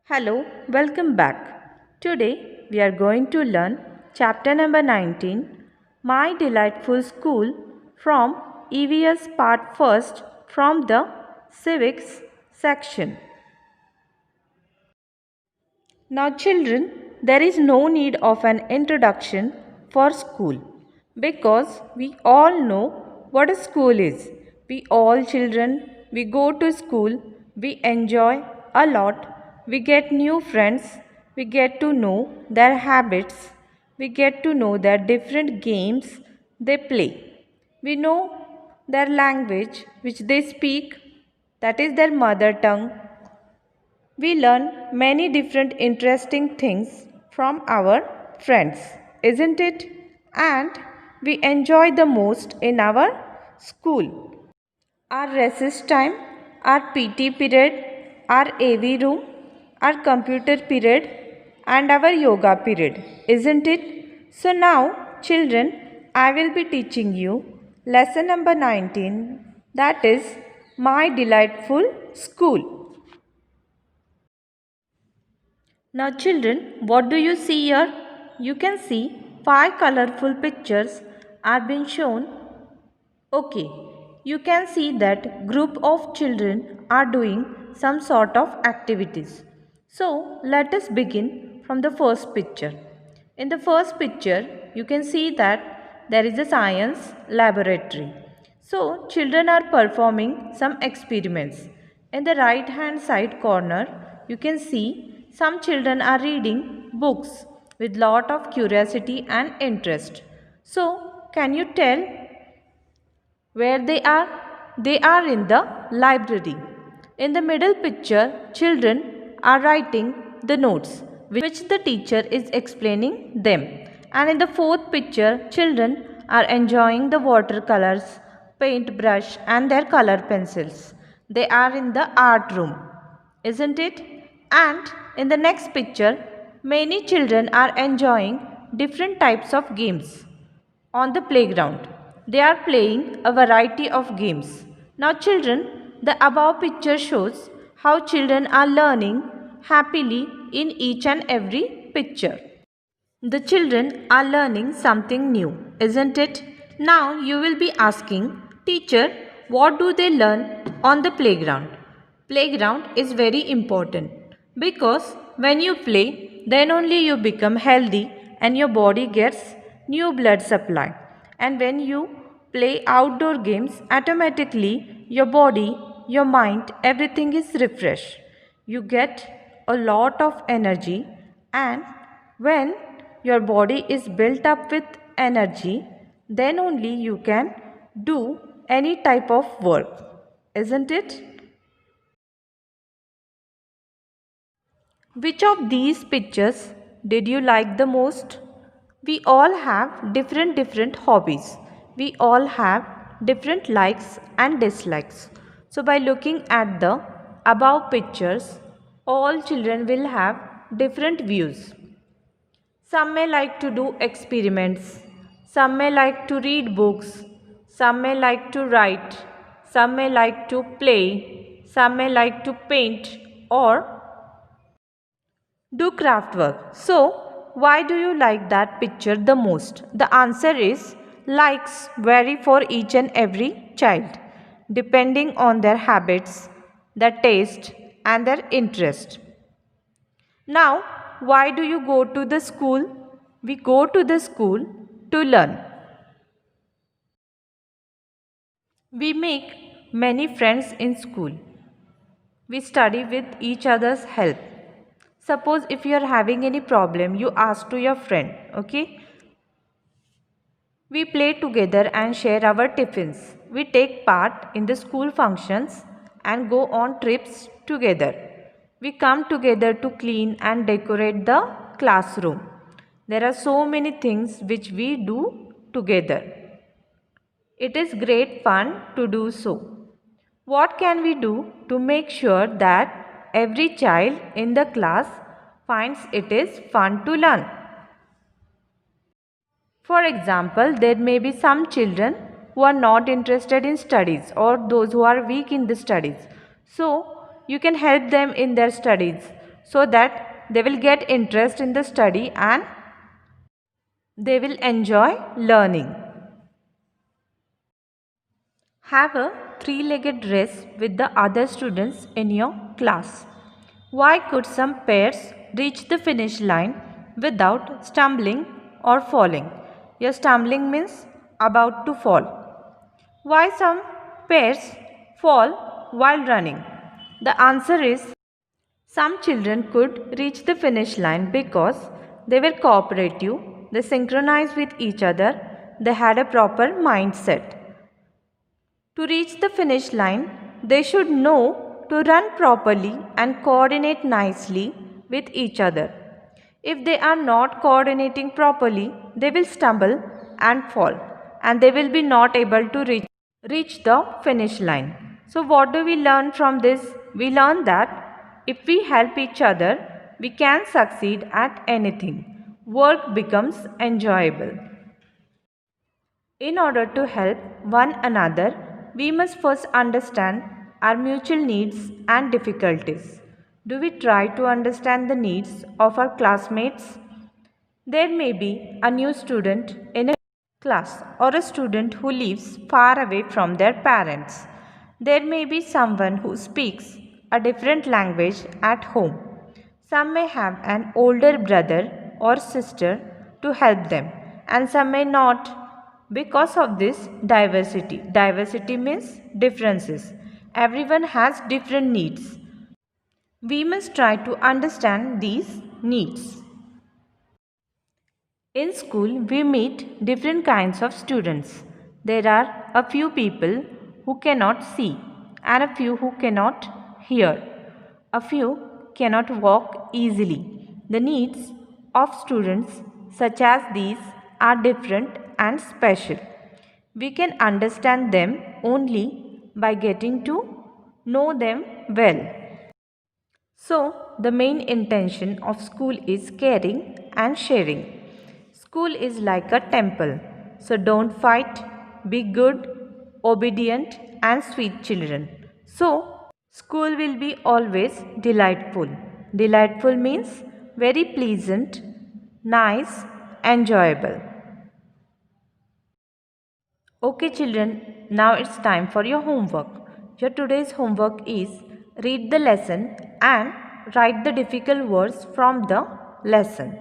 Hello, welcome back. Today we are going to learn chapter number 19, My Delightful School, from EVS part 1st from the Civics section. Now, children, there is no need of an introduction for school because we all know what a school is. We all children, we go to school, we enjoy a lot, we get new friends, we get to know their habits, we get to know their different games they play. We know their language which they speak, that is their mother tongue. We learn many different interesting things from our friends, isn't it? And we enjoy the most in our school. Our recess time, our PT period, our AV room, our computer period, and our yoga period, isn't it? So now, children, I will be teaching you lesson number 19, that is My Delightful School. Now children, what do you see here? You can see 5 colorful pictures are being shown. Okay, you can see that group of children are doing some sort of activities. So let us begin from the first picture. In the first picture, you can see that there is a science laboratory. So children are performing some experiments. In the right hand side corner, you can see some children are reading books with lot of curiosity and interest. So can you tell where they are? They are in the library. In the middle picture, children are writing the notes which the teacher is explaining them. And in the fourth picture, children are enjoying the watercolors, paintbrush and their color pencils. They are in the art room, isn't it? And in the next picture, many children are enjoying different types of games on the playground. They are playing a variety of games. Now children, the above picture shows how children are learning happily in each and every picture. The children are learning something new, isn't it? Now you will be asking, teacher, what do they learn on the playground? Playground is very important because when you play, then only you become healthy and your body gets new blood supply. And when you play outdoor games, automatically your body, your mind, everything is refreshed. You get a lot of energy, and when your body is built up with energy, then only you can do any type of work, isn't it? Which of these pictures did you like the most? We all have different hobbies. We all have different likes and dislikes. So by looking at the above pictures, all children will have different views. Some may like to do experiments, some may like to read books, some may like to write, some may like to play, some may like to paint or do craft work. So, why do you like that picture the most? The answer is likes vary for each and every child depending on their habits, their taste and their interest. Now, why do you go to the school? We go to the school to learn. We make many friends in school. We study with each other's help. Suppose if you are having any problem, you ask to your friend, okay? We play together and share our tiffins. We take part in the school functions and go on trips together. We come together to clean and decorate the classroom. There are so many things which we do together. It is great fun to do so. What can we do to make sure that every child in the class finds it is fun to learn? For example, there may be some children who are not interested in studies or those who are weak in the studies. So, you can help them in their studies. so that they will get interest in the study and they will enjoy learning. Have a three-legged race with the other students in your class. Why could some pairs reach the finish line without stumbling or falling? Your stumbling means about to fall. Why some pairs fall while running? The answer is some children could reach the finish line because they were cooperative, they synchronized with each other, they had a proper mindset. To reach the finish line, they should know to run properly and coordinate nicely with each other. If they are not coordinating properly, they will stumble and fall and they will be not able to reach the finish line. So what do we learn from this? We learn that if we help each other, we can succeed at anything. Work becomes enjoyable. In order to help one another, we must first understand our mutual needs and difficulties. Do we try to understand the needs of our classmates? There may be a new student in a class or a student who lives far away from their parents. There may be someone who speaks a different language at home. Some may have an older brother or sister to help them, and some may not. Because of this diversity means differences. Everyone has different needs. We must try to understand these needs. In school, we meet different kinds of students. There are a few people who cannot see, and a few who cannot hear. A few cannot walk easily. The needs of students such as these are different and special. We can understand them only by getting to know them well. So, the main intention of school is caring and sharing. School is like a temple. So, don't fight, be good, obedient, and sweet children. So, school will be always delightful. Delightful means very pleasant, nice, enjoyable. Okay, children, now it's time for your homework. Your today's homework is read the lesson and write the difficult words from the lesson.